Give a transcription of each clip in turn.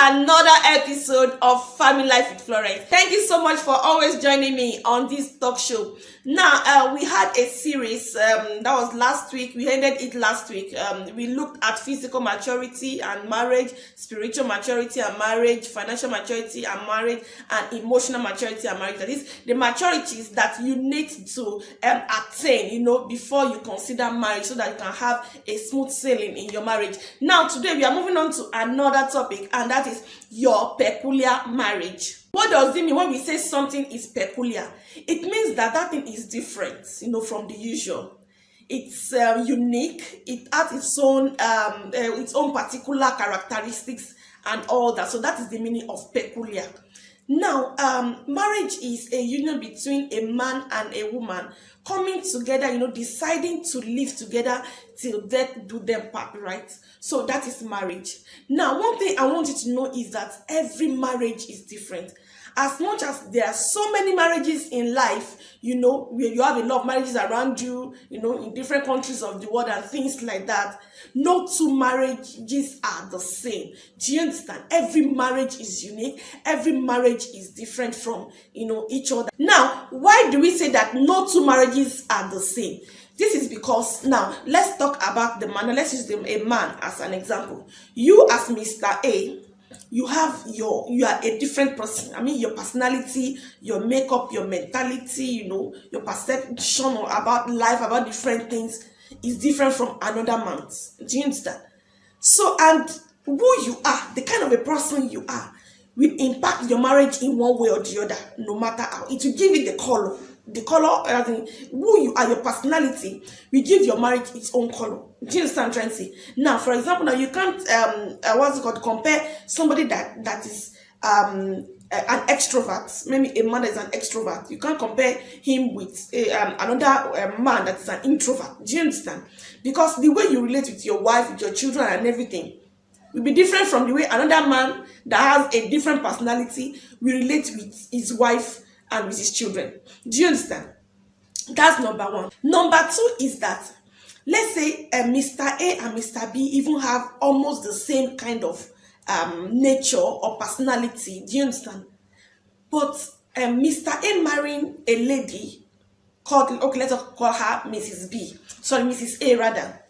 another episode of Family Life with Florence. Thank you so much for always joining me on this talk show. Now, we had a series that was last week. We ended it last week. We looked at physical maturity and marriage, spiritual maturity and marriage, financial maturity and marriage, and emotional maturity and marriage. That is the maturities that you need to attain, before you consider marriage, so that you can have a smooth sailing in your marriage. Now, today we are moving on to another topic, and that is your peculiar marriage. What does it mean when we say something is peculiar? It means that that thing is different, from the usual. It's unique. It has its own particular characteristics and all that. So that is the meaning of peculiar. Now, marriage is a union between a man and a woman coming together, deciding to live together till death do them part, right? So that is marriage. Now, one thing I want you to know is that every marriage is different. As much as there are so many marriages in life, where you have a lot of marriages around you, in different countries of the world and things like that, no two marriages are the same. Do you understand? Every marriage is unique. Every marriage is different from, each other. Now, why do we say that no two marriages are the same? This is because, now, let's talk about the man. Let's use a man as an example. You as Mr. A, you are a different person. I mean, your personality, your makeup, your mentality, your perception about life, about different things is different from another man's. Do you understand? So, and who you are, the kind of a person you are, will impact your marriage in one way or the other, no matter how. It will give it the color. The color, who you are, your personality, will give your marriage its own color. Do you understand what I'm trying to say? Now, for example, now you can't, compare somebody that is an extrovert, maybe a man that is an extrovert. You can't compare him with another man that is an introvert. Do you understand? Because the way you relate with your wife, with your children and everything will be different from the way another man that has a different personality will relate with his wife and with his children. Do you understand? That's number one. Number two is that, let's say Mr. A and Mr. B even have almost the same kind of nature or personality. Do you understand? But Mr. A marrying a lady called, okay, let's call her Mrs. B. Sorry, Mrs. A rather.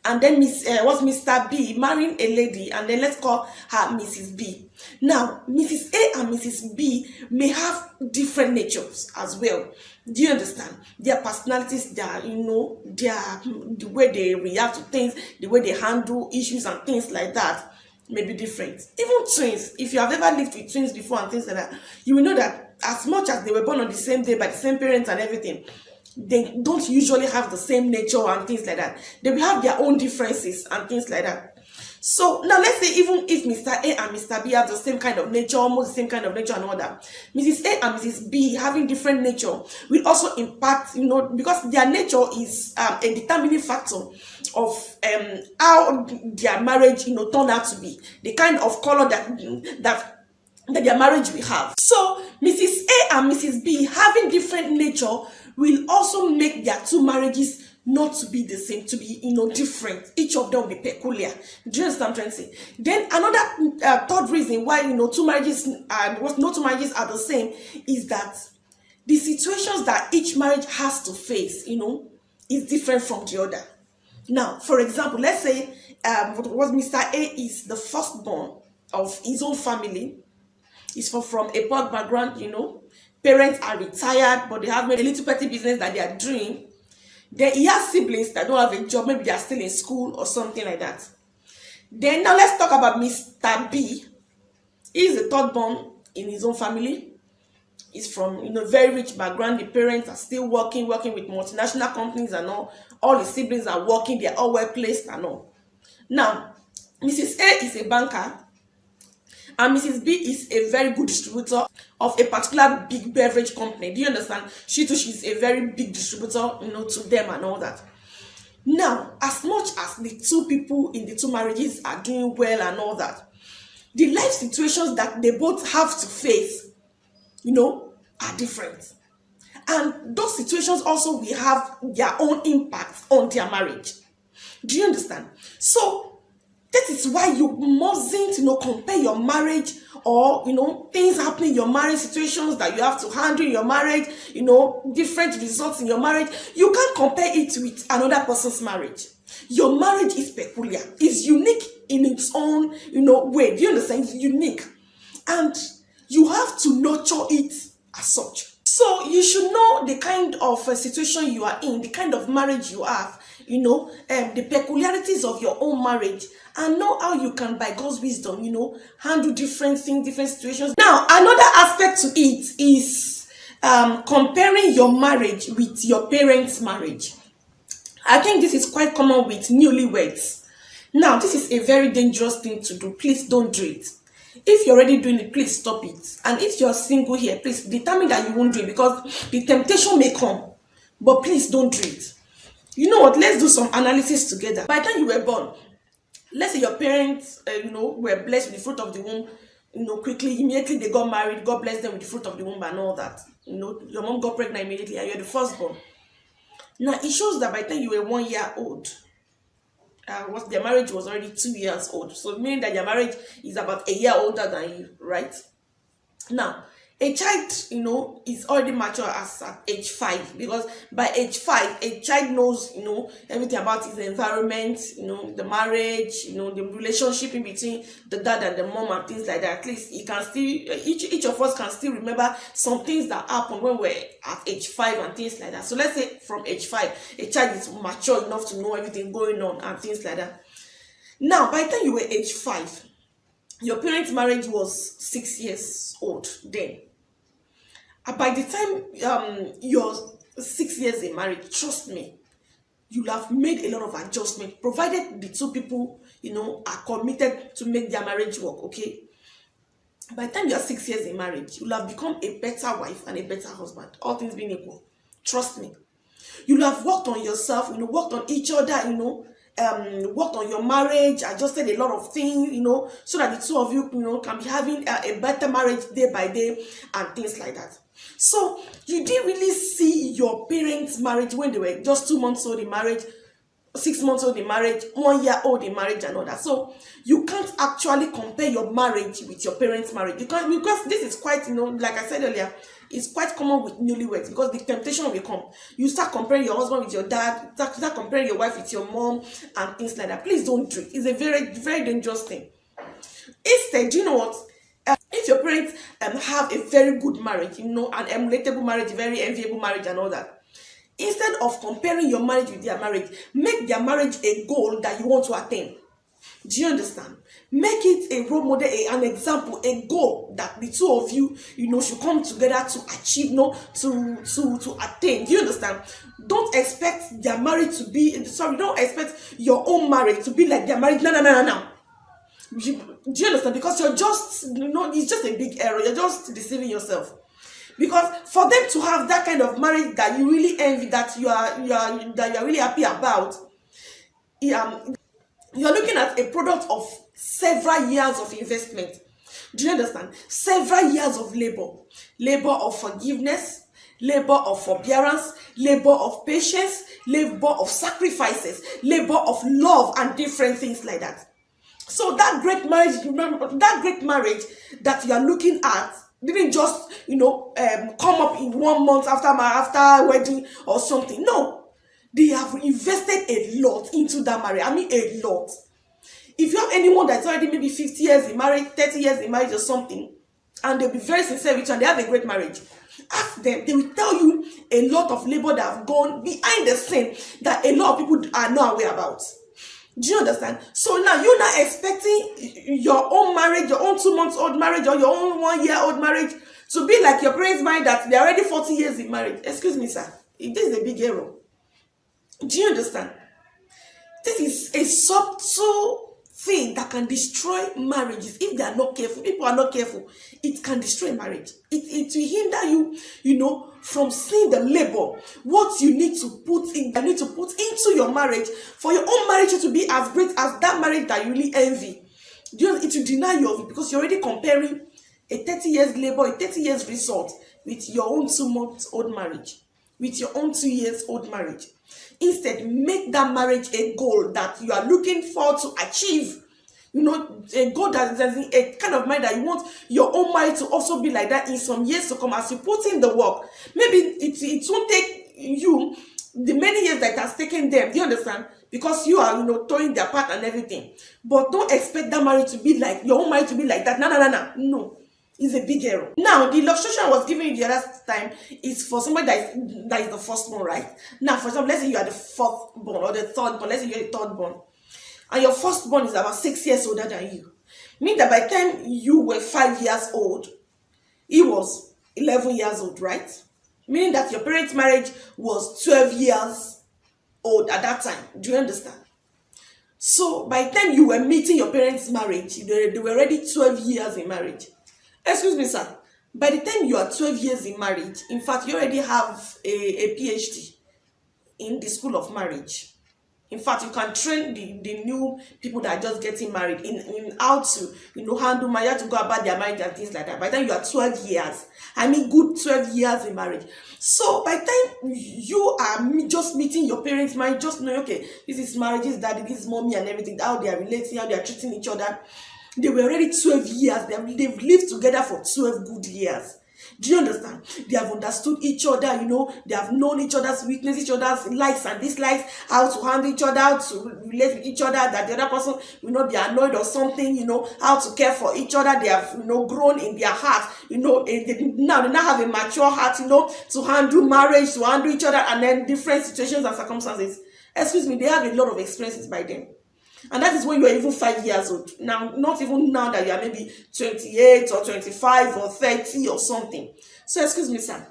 And then Mr. B marrying a lady, and then let's call her Mrs. B. Now, Mrs. A and Mrs. B may have different natures as well. Do you understand? Their personalities, the way they react to things, the way they handle issues and things like that may be different. Even twins, if you have ever lived with twins before and things like that, you will know that as much as they were born on the same day by the same parents and everything, they don't usually have the same nature and things like that. They will have their own differences and things like that. So now let's say even if Mr. A and Mr. B have the same kind of nature, almost the same kind of nature and all that, Mrs. A and Mrs. B having different nature will also impact, because their nature is a determining factor of how their marriage, turned out to be, the kind of color that their marriage will have. So Mrs. A and Mrs. B having different nature will also make their two marriages not to be the same, to be different. Each of them will be peculiar. Do you understand what I'm trying to say? Then another third reason why two marriages no two marriages are the same is that the situations that each marriage has to face, is different from the other. Now, for example, let's say Mr. A is the firstborn of his own family. He's from a poor background, Parents are retired, but they have maybe a little petty business that they are doing. Then he has siblings that don't have a job. Maybe they are still in school or something like that. Then now let's talk about Mr. B. He's the third born in his own family. He's from a very rich background. The parents are still working with multinational companies and all. All his siblings are working. They're all well placed and all. Now, Mrs. A is a banker. And Mrs. B is a very good distributor of a particular big beverage company. Do you understand? She's a very big distributor, to them and all that. Now, as much as the two people in the two marriages are doing well and all that, the life situations that they both have to face, are different. And those situations also will have their own impact on their marriage. Do you understand? So, That is why you mustn't, compare your marriage, or, things happening in your marriage, situations that you have to handle in your marriage, different results in your marriage. You can't compare it with another person's marriage. Your marriage is peculiar. It's unique in its own, way. Do you understand? It's unique. And you have to nurture it as such. So you should know the kind of situation you are in, the kind of marriage you have, the peculiarities of your own marriage, and know how you can, by God's wisdom, handle different things, different situations. Now, another aspect to it is comparing your marriage with your parents' marriage. I think this is quite common with newlyweds. Now, this is a very dangerous thing to do. Please don't do it. If you're already doing it, please stop it. And if you're single here, please determine that you won't do it, because the temptation may come. But please don't do it. You know what? Let's do some analysis together. By the time you were born, let's say your parents, were blessed with the fruit of the womb, quickly, immediately they got married, God blessed them with the fruit of the womb and all that. Your mom got pregnant immediately and you're the firstborn. Now, it shows that by the time you were 1 year old, their marriage was already 2 years old. So meaning that your marriage is about a year older than you, right? Now, a child, is already mature as at age 5, because by age 5, a child knows, everything about his environment, the marriage, the relationship in between the dad and the mom and things like that. At least he can still, each of us can still remember some things that happened when we're at age 5 and things like that. So let's say from age 5, a child is mature enough to know everything going on and things like that. Now, by the time you were age 5, your parents' marriage was 6 years old then. By the time you're 6 years in marriage, trust me, you'll have made a lot of adjustment, provided the two people, are committed to make their marriage work, okay? By the time you're 6 years in marriage, you'll have become a better wife and a better husband, all things being equal. Trust me. You'll have worked on yourself, worked on each other, worked on your marriage, adjusted a lot of things, so that the two of you, can be having a better marriage day by day and things like that. So you didn't really see your parents' marriage when they were just 2 months old in marriage, 6 months old in marriage, 1 year old in marriage and all that. So you can't actually compare your marriage with your parents' marriage. You can't, because this is quite, like I said earlier, it's quite common with newlyweds, because the temptation will come. You start comparing your husband with your dad, start comparing your wife with your mom and things like that. Please don't do it. It's a very, very dangerous thing. Instead, do you know what? If your parents have a very good marriage, an emulatable marriage, a very enviable marriage and all that, instead of comparing your marriage with their marriage, make their marriage a goal that you want to attain. Do you understand? Make it a role model, an example, a goal that the two of you, should come together to achieve, to attain. Do you understand? Don't expect their marriage to be, don't expect your own marriage to be like their marriage. No. Do you understand? Because you're just, it's just a big error. You're just deceiving yourself. Because for them to have that kind of marriage that you really envy, that you're really happy about, you're looking at a product of several years of investment. Do you understand? Several years of labor of forgiveness, labor of forbearance, labor of patience, labor of sacrifices, labor of love, and different things like that. So that great marriage, remember, that great marriage that you are looking at didn't just, come up in 1 month after wedding or something. No, they have invested a lot into that marriage. I mean, a lot. If you have anyone that's already maybe 50 years in marriage, 30 years in marriage or something, and they'll be very sincere with you and they have a great marriage, ask them. They will tell you a lot of labor that have gone behind the scene that a lot of people are not aware about. Do you understand? So now you're not expecting your own marriage, your own 2 months old marriage, or your own 1 year old marriage to be like your parents' marriage that they're already 40 years in marriage. Excuse me, sir. This is a big error. Do you understand? This is a subtle thing that can destroy marriages if they are not careful. People are not careful. It can destroy marriage. It will hinder you, from seeing the labor, what you need to put into your marriage for your own marriage to be as great as that marriage that you really envy. It will deny you of it, because you're already comparing a 30 years labor, a 30 years result with your own 2 months old marriage, with your own 2 years old marriage. Instead, make that marriage a goal that you are looking for to achieve A goal that there's a kind of mind that you want your own marriage to also be like that in some years to come as you put in the work. Maybe it won't take you the many years that it has taken them. Do you understand? Because you are, towing their part and everything. But don't expect that marriage to be like your own marriage to be like that. No. It's a big error. Now, the illustration I was giving you the other time is for somebody that is the first born, right? Now, for example, let's say you are the fourth born or the third born. Let's say you're the third born. And your firstborn is about 6 years older than you. Meaning that by the time you were 5 years old, he was 11 years old, right? Meaning that your parents' marriage was 12 years old at that time. Do you understand? So by the time you were meeting your parents' marriage, they were already 12 years in marriage. Excuse me, sir. By the time you are 12 years in marriage, in fact, you already have a PhD in the school of marriage. In fact, you can train the new people that are just getting married in how to, handle marriage, how to go about their marriage and things like that. By the time you are 12 years, I mean good 12 years in marriage. So by the time you are just meeting your parents' marriage, just know, okay, this is marriage, this is daddy, this is mommy and everything, how they are relating, how they are treating each other. They were already 12 years. They've lived together for 12 good years. Do you understand? They have understood each other, they have known each other's weaknesses, each other's likes and dislikes, how to handle each other, how to relate with each other, that the other person will not be annoyed or something, how to care for each other. They have, grown in their heart, they now have a mature heart, to handle marriage, to handle each other, and then different situations and circumstances. Excuse me, they have a lot of experiences by then. And that is when you are even 5 years old. Now, not even now that you are maybe 28 or 25 or 30 or something. So, excuse me, sir.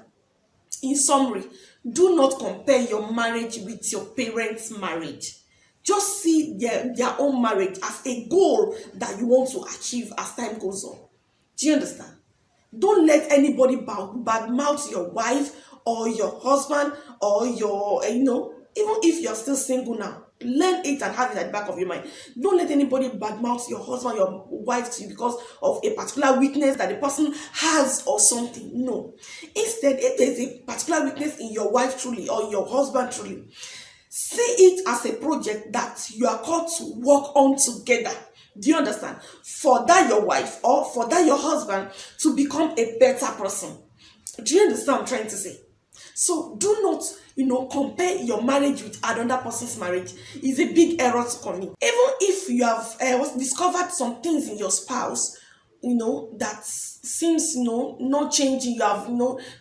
In summary, do not compare your marriage with your parents' marriage. Just see their own marriage as a goal that you want to achieve as time goes on. Do you understand? Don't let anybody badmouth your wife or your husband or your, even if you're still single now. Learn it and have it at the back of your mind. Don't let anybody badmouth your husband, your wife to you because of a particular weakness that the person has or something. No. Instead, if there's a particular weakness in your wife truly or your husband truly, see it as a project that you are called to work on together. Do you understand? For that your wife or for that your husband to become a better person. Do you understand what I'm trying to say? So do not, compare your marriage with another person's marriage. It's a big error to commit. Even if you have discovered some things in your spouse, that seems, not changing. You have,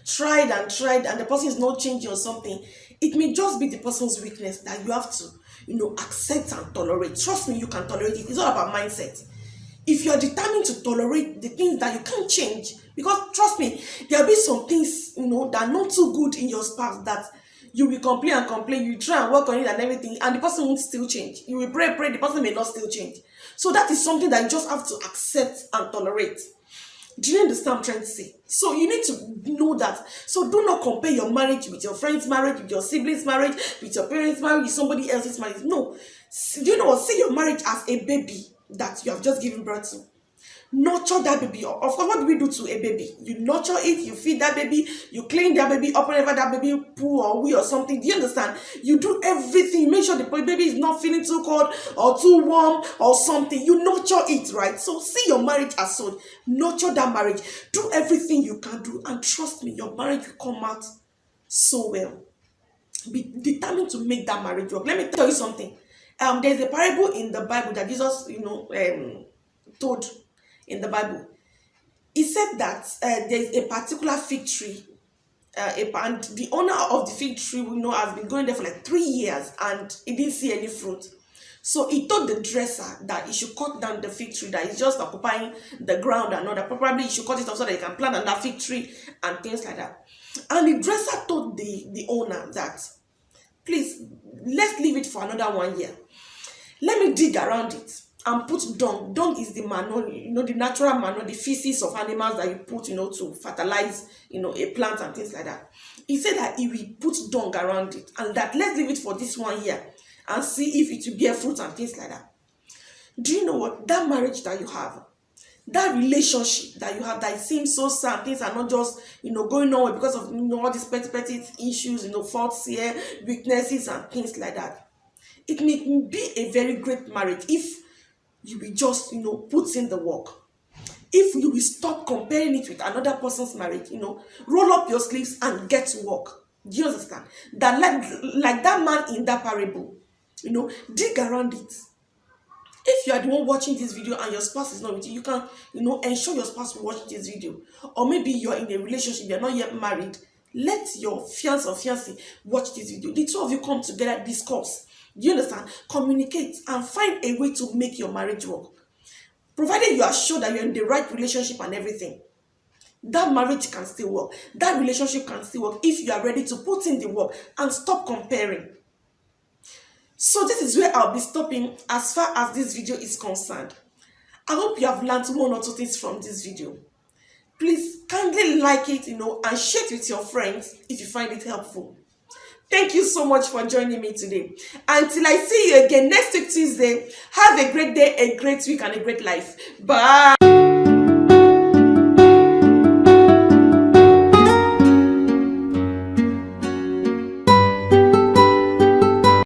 tried and the person is not changing or something. It may just be the person's weakness that you have to, accept and tolerate. Trust me, you can tolerate it. It's all about mindset. If you are determined to tolerate the things that you can't change, because trust me, there'll be some things, that are not too good in your spouse that you will complain, you try and work on it and everything, and the person won't still change. You will pray, the person may not still change. So that is something that you just have to accept and tolerate. Do you understand what I'm trying to say? So you need to know that. So do not compare your marriage with your friend's marriage, with your siblings' marriage, with your parents' marriage, with somebody else's marriage. No. Do you know what? See your marriage as a baby that you have just given birth to. Nurture that baby. Of course, what do we do to a baby? You nurture it, you feed that baby, you clean that baby up whenever that baby poo or wee or something. Do you understand? You do everything. Make sure the baby is not feeling too cold or too warm or something. You nurture it, right? So see your marriage as such. Nurture that marriage. Do everything you can do, and trust me, your marriage will come out so well. Be determined to make that marriage work. Let me tell you something. There's a parable in the Bible that Jesus, told in the Bible. He said that there's a particular fig tree, and the owner of the fig tree, has been going there for like 3 years, and he didn't see any fruit. So he told the dresser that he should cut down the fig tree that is just occupying the ground and all that. Probably he should cut it off so that he can plant another fig tree and things like that. And the dresser told the owner that, please, let's leave it for another 1 year. Let me dig around it and put dung. Dung is the manure, the natural manure, the feces of animals that you put, to fertilize, a plant and things like that. He said that he will put dung around it, and that let's leave it for this 1 year and see if it will bear fruit and things like that. Do you know what? That marriage that you have, that relationship that you have that it seems so sad, things are not just, going on because of, all these petty issues, faults here, weaknesses and things like that. It may be a very great marriage if you will just, put in the work. If you will stop comparing it with another person's marriage, roll up your sleeves and get to work. Do you understand? That like that man in that parable, dig around it. If you are the one watching this video and your spouse is not with you, you can, ensure your spouse will watch this video. Or maybe you're in a relationship, you're not yet married. Let your fiance or fiancé watch this video. The two of you come together, discuss. Do you understand? Communicate and find a way to make your marriage work. Provided you are sure that you're in the right relationship and everything, that marriage can still work. That relationship can still work if you are ready to put in the work and stop comparing. So this is where I'll be stopping as far as this video is concerned. I hope you have learned one or two things from this video. Please kindly like it, and share it with your friends if you find it helpful. Thank you so much for joining me today. Until I see you again next week Tuesday, have a great day, a great week, and a great life. Bye.